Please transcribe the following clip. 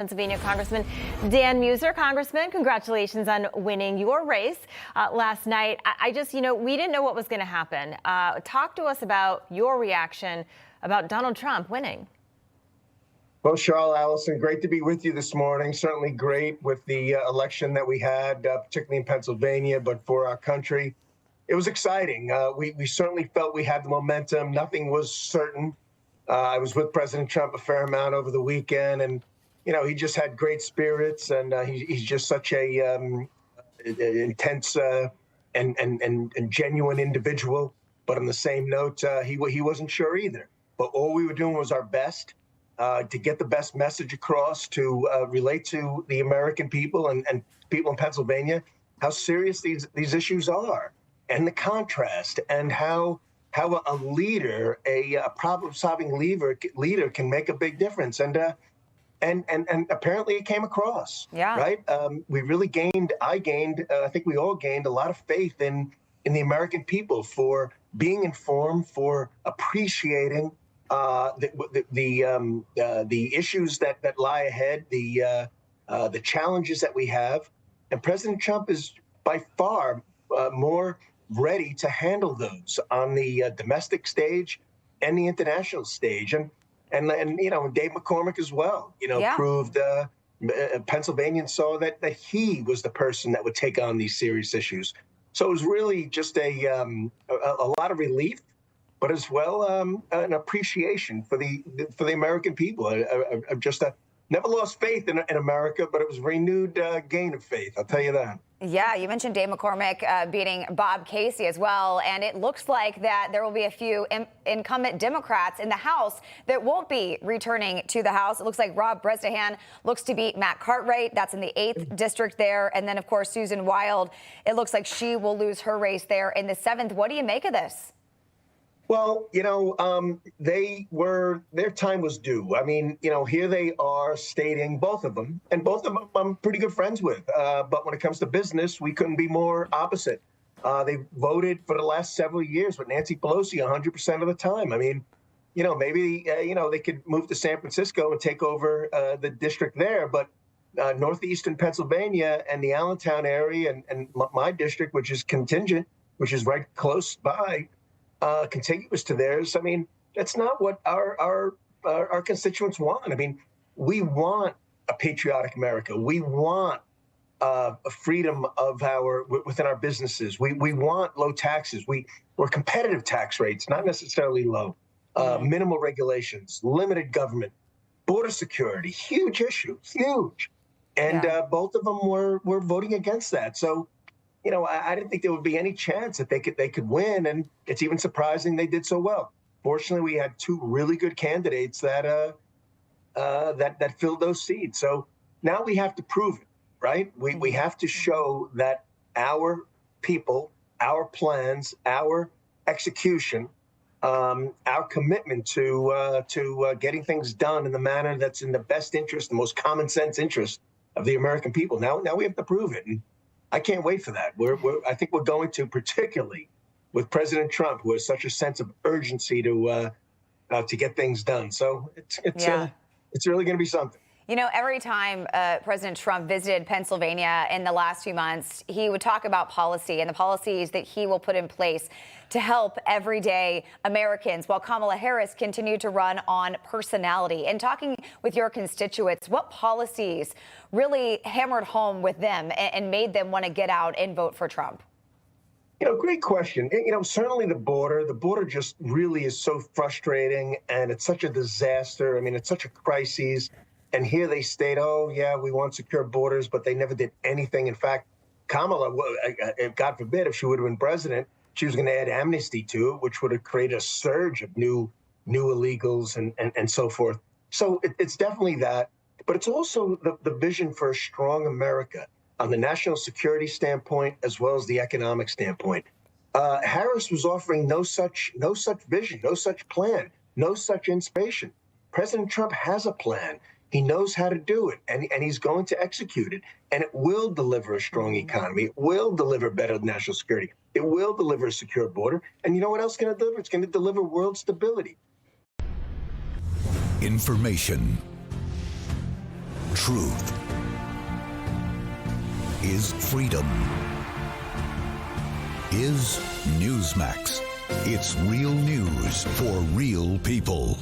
Pennsylvania Congressman Dan Meuser. Congressman, congratulations on winning your race last night. I just, we didn't know what was going to happen. Talk to us about your reaction about Donald Trump winning. Well, Charles, Allison, great to be with you this morning. Certainly great with the election that we had, particularly in Pennsylvania, but for our country, it was exciting. We certainly felt we had the momentum. Nothing was certain. I was with President Trump a fair amount over the weekend, and he just had great spirits, and he's just such a intense and genuine individual. But on the same note, he wasn't sure either. But all we were doing was our best to get the best message across, to relate to the American people and people in Pennsylvania how serious these issues are, and the contrast, and how a leader, a problem-solving leader can make a big difference. And apparently it came across. Yeah. Right. We really gained. I think we all gained a lot of faith in the American people for being informed, for appreciating the issues that lie ahead, the challenges that we have. And President Trump is by far more ready to handle those on the domestic stage and the international stage. And Dave McCormick as well, proved Pennsylvanians saw that he was the person that would take on these serious issues. So it was really just a lot of relief, but as well an appreciation for the American people. I never lost faith in America, but it was renewed gain of faith. I'll tell you that. Yeah, you mentioned Dave McCormick beating Bob Casey as well, and it looks like that there will be a few incumbent Democrats in the House that won't be returning to the House. It looks like Rob Bresnahan looks to beat Matt Cartwright. That's in the 8th district there. And then, of course, Susan Wild, it looks like she will lose her race there in the 7th. What do you make of this? Well, their time was due. I mean, here they are stating, both of them I'm pretty good friends with. But when it comes to business, we couldn't be more opposite. They voted for the last several years with Nancy Pelosi 100% of the time. I mean, maybe, they could move to San Francisco and take over the district there. But northeastern Pennsylvania and the Allentown area and my district, which is contingent, which is right close by, contiguous to theirs. I mean, that's not what our constituents want. I mean, we want a patriotic America. We want a freedom of within our businesses. We want low taxes. We're competitive tax rates, not necessarily low. Minimal regulations, limited government, border security, huge issue, huge. And both of them were voting against that. So, I didn't think there would be any chance that they could win, and it's even surprising they did so well. Fortunately, we had two really good candidates that filled those seats. So now we have to prove it, right? We have to show that our people, our plans, our execution, our commitment to getting things done in the manner that's in the best interest, the most common sense interest of the American people. Now we have to prove it. And I can't wait for that. I think we're going to, particularly with President Trump, who has such a sense of urgency to get things done. So it's really going to be something. Every time President Trump visited Pennsylvania in the last few months, he would talk about policy and the policies that he will put in place to help everyday Americans, while Kamala Harris continued to run on personality. And talking with your constituents, what policies really hammered home with them and made them want to get out and vote for Trump? Great question. Certainly the border just really is so frustrating, and it's such a disaster. I mean, it's such a crisis. And here they state, oh, yeah, we want secure borders, but they never did anything. In fact, Kamala, God forbid, if she would have been president, she was going to add amnesty to it, which would have created a surge of new illegals and so forth. So it's definitely that. But it's also the vision for a strong America on the national security standpoint as well as the economic standpoint. Harris was offering no such vision, no such plan, no such inspiration. President Trump has a plan. He knows how to do it, and he's going to execute it. And it will deliver a strong economy. It will deliver better national security. It will deliver a secure border. And you know what else it's going to deliver? It's going to deliver world stability. Information. truth is freedom. Is Newsmax. It's real news for real people.